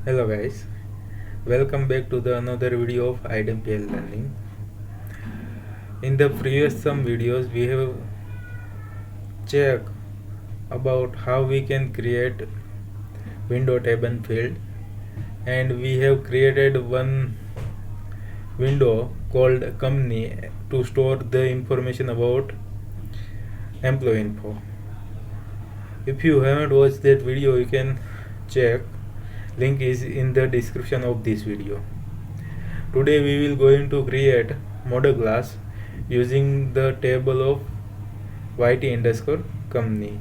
Hello guys, welcome back to the another video of iDempiere learning. In the previous some videos we have checked about how we can create window table field, and we have created one window called company to store the information about employee info. If you haven't watched that video, you can check. Link is in the description of this video. Today we will going to create model class using the table of yt underscore company.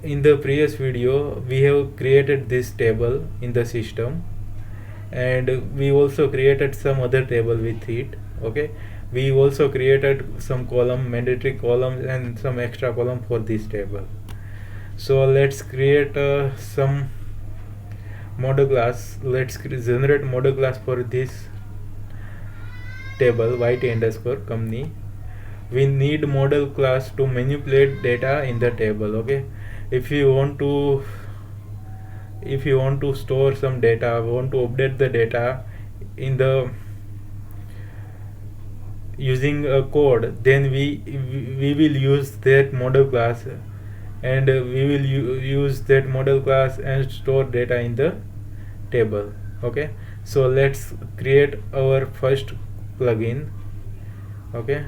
In the previous video we have created this table in the system, and we also created some other table with it. Okay, we also created some column, mandatory columns, and some extra column for this table. So let's create some model class. Let's generate model class for this table yt underscore company. We need model class to manipulate data in the table. Okay, if you want to store some data, want to update the data in the using a code, then we will use that model class, and we will use that model class and store data in the table. Okay, so let's create our first plugin. Okay,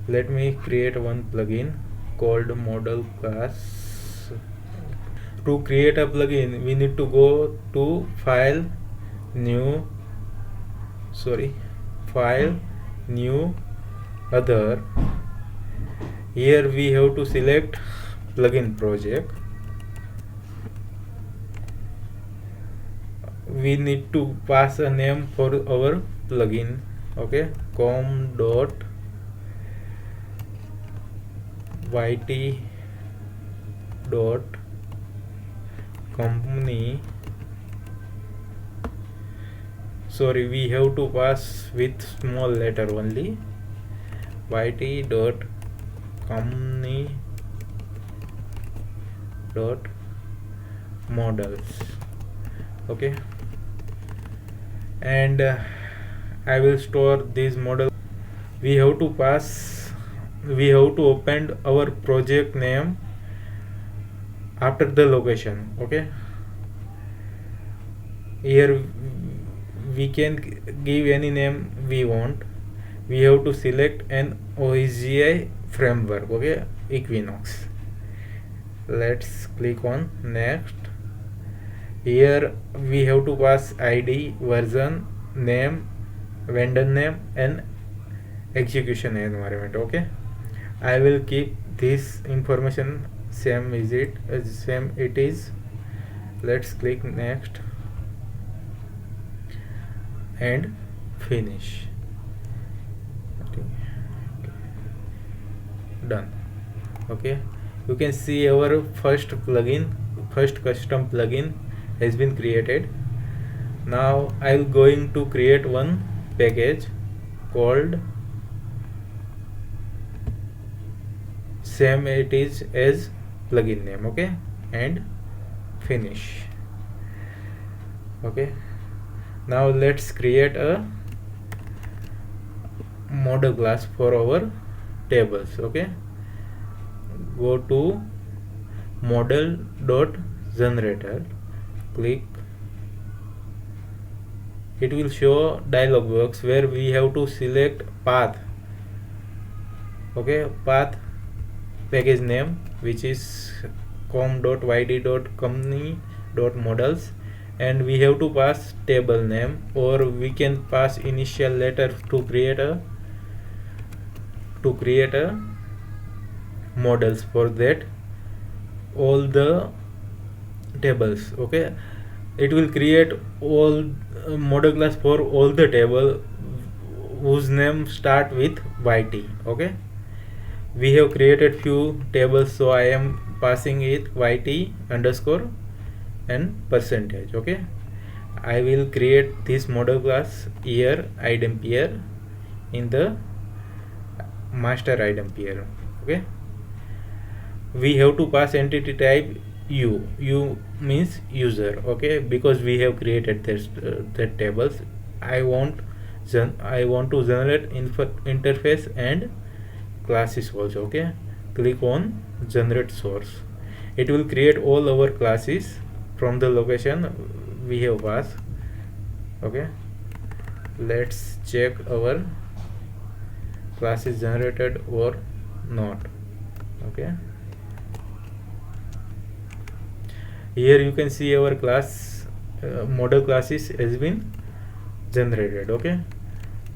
let me create one plugin called model class. To create a plugin, we need to go to file, new other. Here we have to select plugin project. We need to pass a name for our plugin. Okay, com dot yt dot company. Sorry, we have to pass with small letter only. Yt dot company dot models. Okay, and I will store this model. We have to open our project name after the location. Okay, here we can give any name we want. We have to select an OSGI framework. Okay, Equinox. Let's click on next. Here we have to pass ID, version, name, vendor name, and execution environment. Okay, I will keep this information same it is. Let's click next and finish. Done. Okay, you can see our first custom plugin has been created. Now I'm going to create one package called same it is as plugin name. Okay, and finish. Okay, now let's create a model class for our tables. Okay, go to model dot generator, click. It will show dialog box where we have to select path. Okay, path package name, which is com.yt.company.models, and we have to pass table name, or we can pass initial letter to create a models for that all the tables. Okay, it will create all model class for all the table whose name start with yt. Okay, we have created few tables, so I am passing it yt underscore and percentage. Okay, I will create this model class here iDempiere in the master iDempiere. Okay, we have to pass entity type u means user, okay, because we have created this that tables. I want to generate interface and classes also, okay. Click on generate source. It will create all our classes from the location we have passed, okay. Let's check our class is generated or not, okay. Here you can see our class model classes has been generated, okay.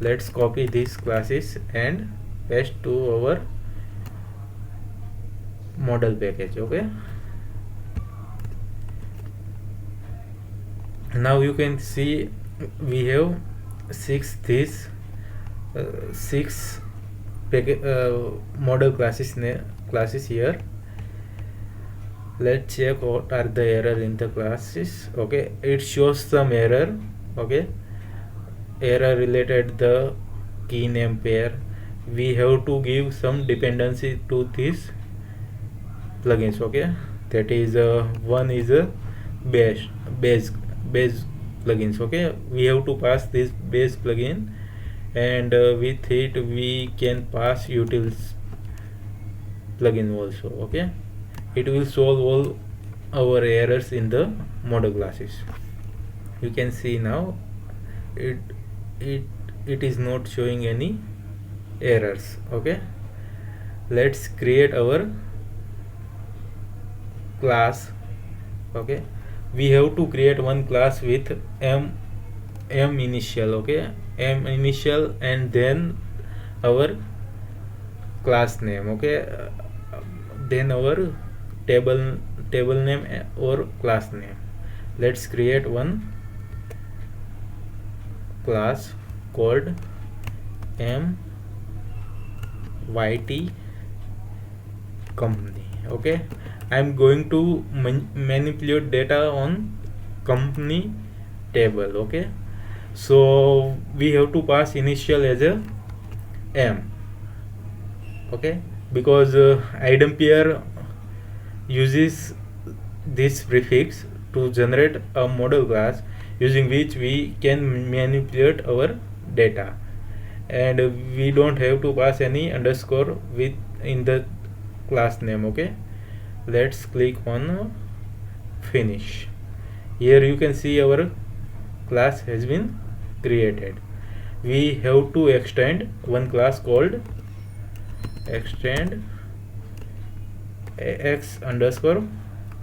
Let's copy these classes and paste to our model package, okay. Now you can see we have six model classes here. Let's check what are the error in the classes, okay. It shows some error, okay. Error related the key name pair. We have to give some dependency to these plugins, okay. That is one is a base plugins, okay. We have to pass this base plugin, and with it we can pass utils plugin also, okay. It will solve all our errors in the model classes. You can see now it is not showing any errors, okay. Let's create our class, okay. We have to create one class with m initial, okay, m initial, and then our class name, okay. Then our table name or class name. Let's create one class called MYT company, okay. I'm going to manipulate data on company table, okay. So we have to pass initial as a m, okay, because iDempiere uses this prefix to generate a model class using which we can manipulate our data, and we don't have to pass any underscore with in the class name, okay. Let's click on finish. Here you can see our class has been created. We have to extend one class called extend x underscore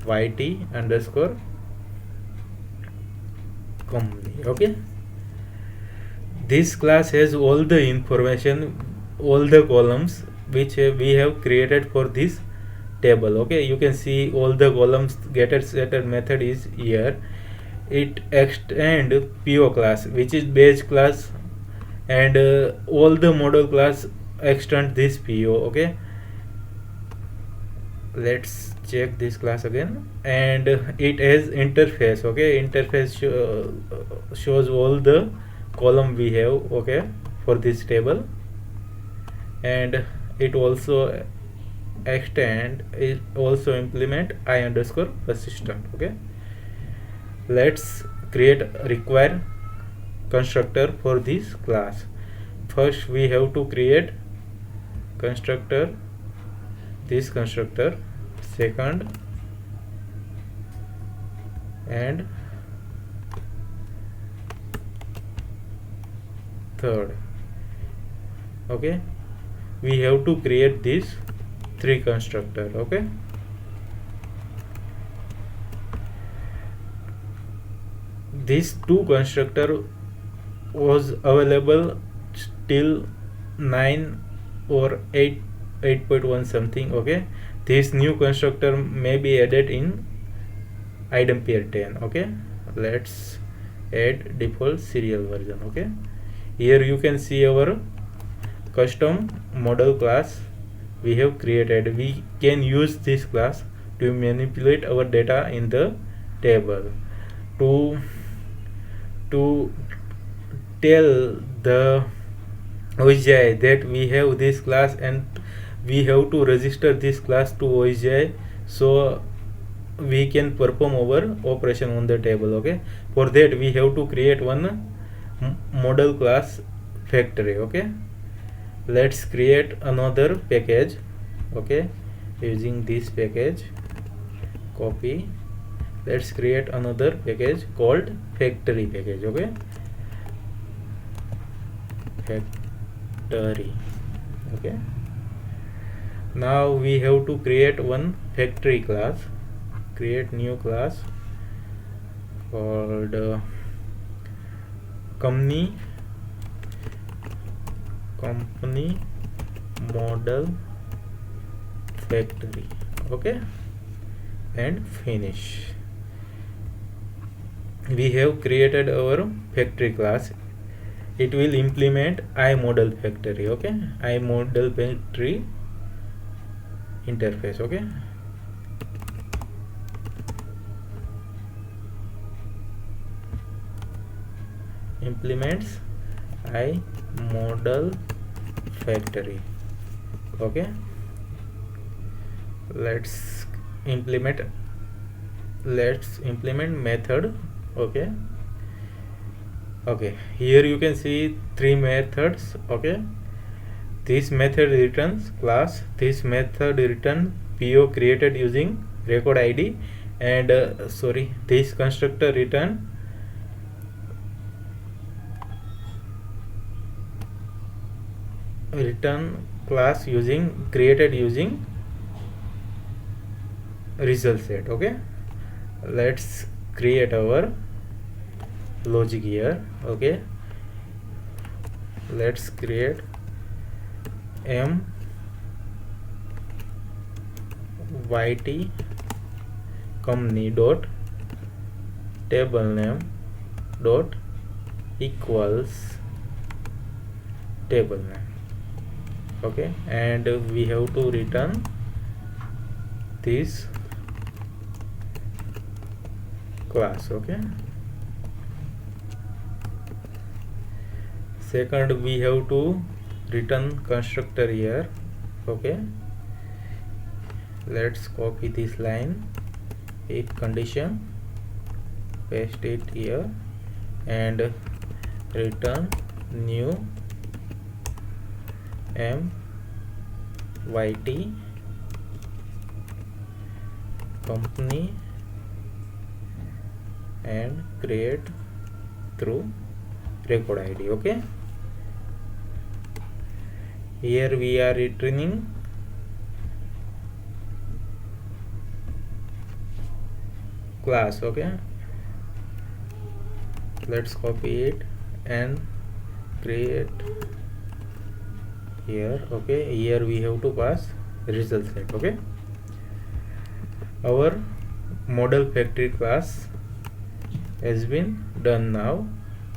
yt underscore company, okay. This class has all the information, all the columns which we have created for this table, okay. You can see all the columns. Getter setter method is here. It extend PO class, which is base class, and all the model class extend this PO, okay. Let's check this class again, and it has interface, okay. Interface shows all the column we have, okay, for this table, and it also implement I underscore persistent, okay. Let's create require constructor for this class. First we have to create constructor, this constructor, second and third, okay. We have to create these three constructor, okay. This two constructor was available till 9 or 8.1 something, okay. This new constructor may be added in iDempiere 10, okay. Let's add default serial version, okay. Here you can see our custom model class we have created. We can use this class to manipulate our data in the table, to tell the OSGI that we have this class and we have to register this class to OSGI, so we can perform our operation on the table. Okay, for that we have to create one model class factory. Okay, let's create another package. Okay, using this package, copy, let's create another package called factory package. Okay, factory. Okay, now we have to create one factory class. Create new class called company model factory. Okay, and finish. We have created our factory class. It will implement iModel factory. Okay, iModel factory interface. Okay, implements iModel factory. Okay, let's implement method. Okay, here you can see three methods. Okay, this method returns class, this method return PO created using record ID, and this constructor return class created using result set. Okay, let's create our logic here. Okay, let's create MYT company dot table name dot equals table name. Okay, and we have to return this class. Okay, second we have to return constructor here. Okay, let's copy this line, if condition, paste it here, and return new MYT company and create through record ID. Okay, here we are returning class. Okay, let's copy it and create here. Okay, here we have to pass result set. Okay, our model factory class has been done. Now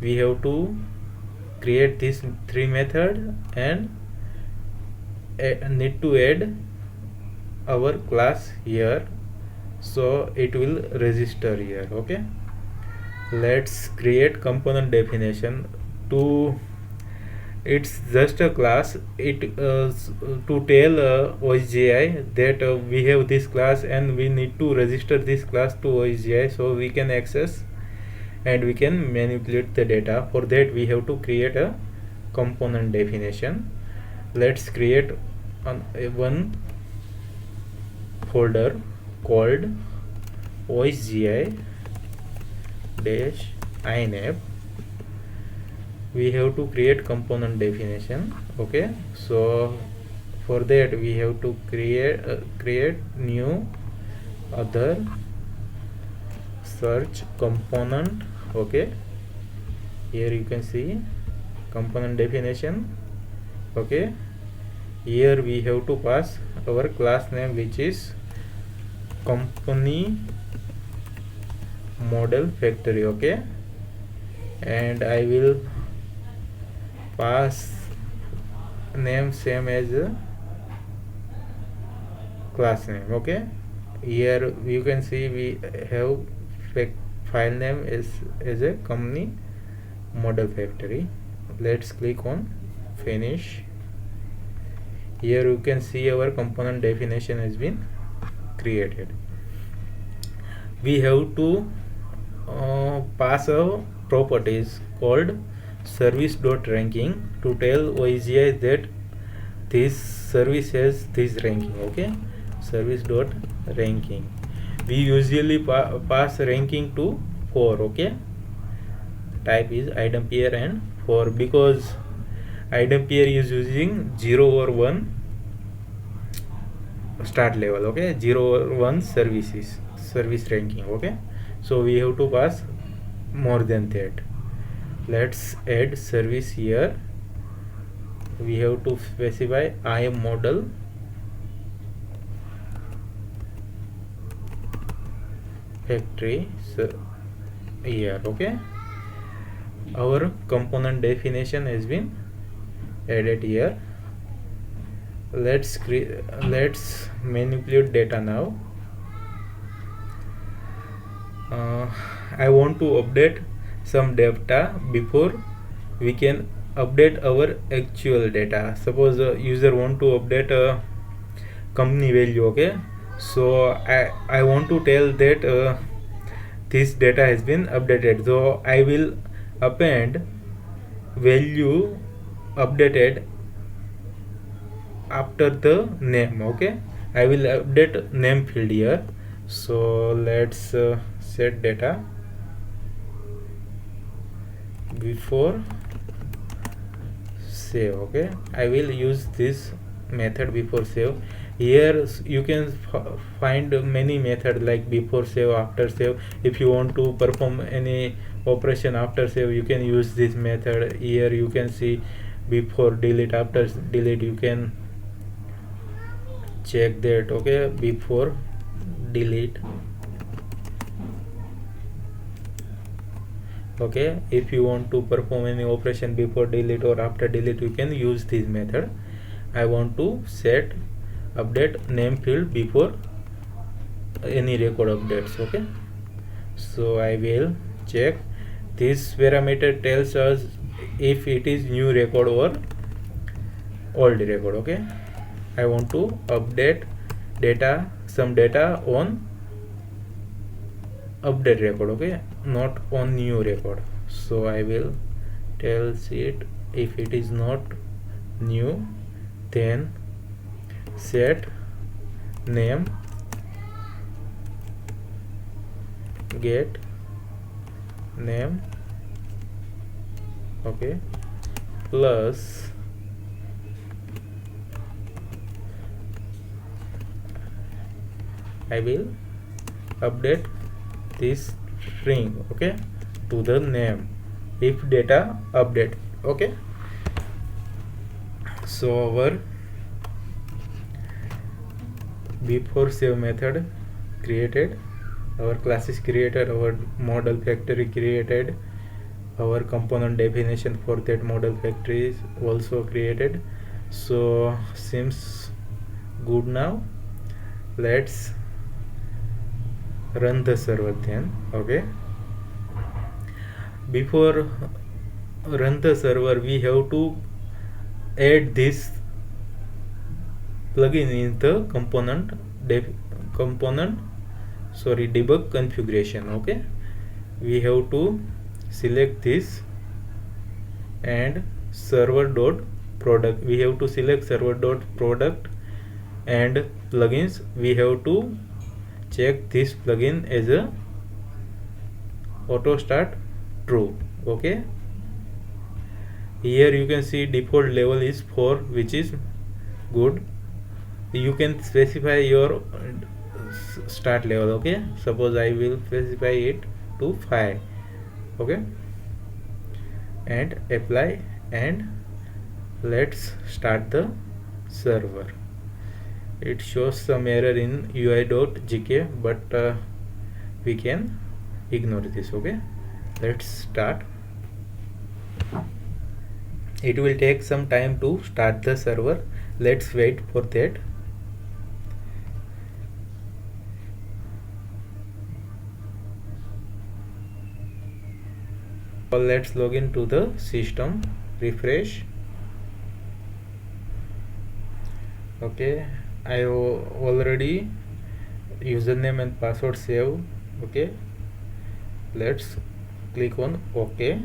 we have to create this three method and need to add our class here, so it will register here. Okay, let's create component definition. It's just a class, it to tell OSGI that we have this class and we need to register this class to OSGI so we can access and we can manipulate the data. For that we have to create a component definition. Let's create one folder called OSGI -inap. We have to create component definition. Okay, so for that we have to create new other search component. Okay, here you can see component definition. Okay, here we have to pass our class name, which is company model factory. Okay, and I will pass name same as class name. Okay, here you can see we have file name as a company model factory. Let's click on finish. Here you can see our component definition has been created. we have to pass a properties called service.ranking to tell OSGI that this service has this ranking. Okay, service.ranking. We usually pass ranking to 4. Okay, type is iDempiere and 4 because iDempiere is using 0 or 1 start level. Okay, 0 or 1 service ranking. Okay, so we have to pass more than that. Let's add service here. We have to specify I am model factory here. Okay, our component definition has been added here. Let's manipulate data now. I want to update some data before we can update our actual data. Suppose a user want to update a company value. Okay, so I want to tell that this data has been updated, so I will append value updated after the name. Okay, I will update name field here. So let's set data before save. Okay, I will use this method before save. Here you can find many methods like before save, after save. If you want to perform any operation after save, you can use this method. Here you can see before delete, after delete. You can check that. Okay, before delete. Okay, if you want to perform any operation before delete or after delete, you can use this method. I want to set update name field before any record updates. Okay, so I will check. This parameter tells us if it is new record or old record. Okay, I want to update some data on update record. Okay, not on new record. So I will tell it if it is not new, then set name get name. Okay, plus I will update this string. Okay, to the name if data update. Okay, so our before save method created, our class is created, our model factory created, our component definition for that model factory is also created. So seems good. Now let's run the server then. Okay, before run the server, we have to add this plugin in the debug configuration. Okay, we have to select this and server.product. We have to select server.product and plugins. We have to check this plugin as a auto start true. Okay, here you can see default level is 4, which is good. You can specify your start level. Okay, suppose I will specify it to 5. Okay, and apply, and let's start the server. It shows some error in UI.gk, but we can ignore this. Okay, let's start. It will take some time to start the server. Let's wait for that. Let's log into the system, refresh. Okay, I already username and password saved Okay, let's click on OK.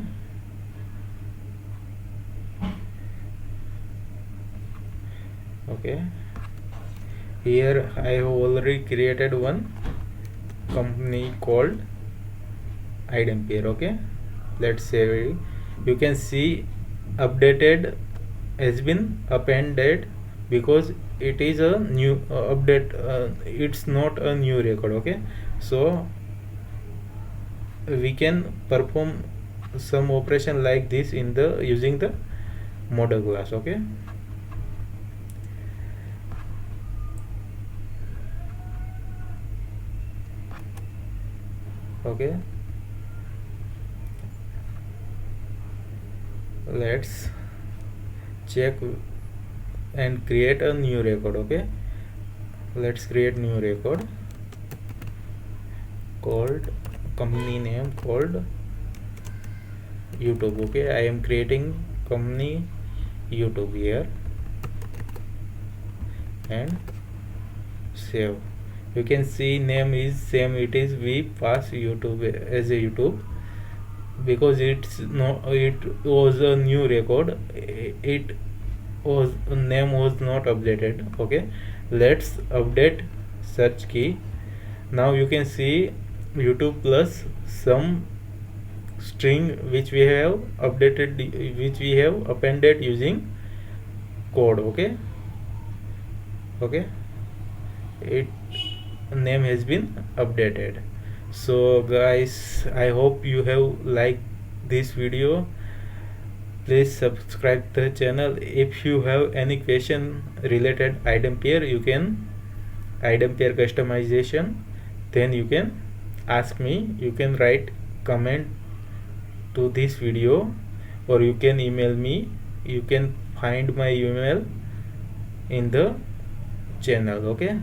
Okay, here I have already created one company called iDempiere. Okay, let's save it. You can see updated has been appended because it is a new update. It's not a new record. Okay, so we can perform some operation like this in the using the model class. Okay, okay, let's check and create a new record. Okay, let's create new record called company name called YouTube. Okay, I am creating company YouTube here and save. You can see name is same, it is we pass YouTube as a YouTube because it's no, it was a new record, it was name was not updated. Okay, let's update search key. Now you can see YouTube plus some string which we have updated, which we have appended using code. Okay, okay, it name has been updated. So guys, I hope you have liked this video. Please subscribe the channel. If you have any question related iDempiere, you can iDempiere customization, then you can ask me. You can write comment to this video or you can email me. You can find my email in the channel. Okay,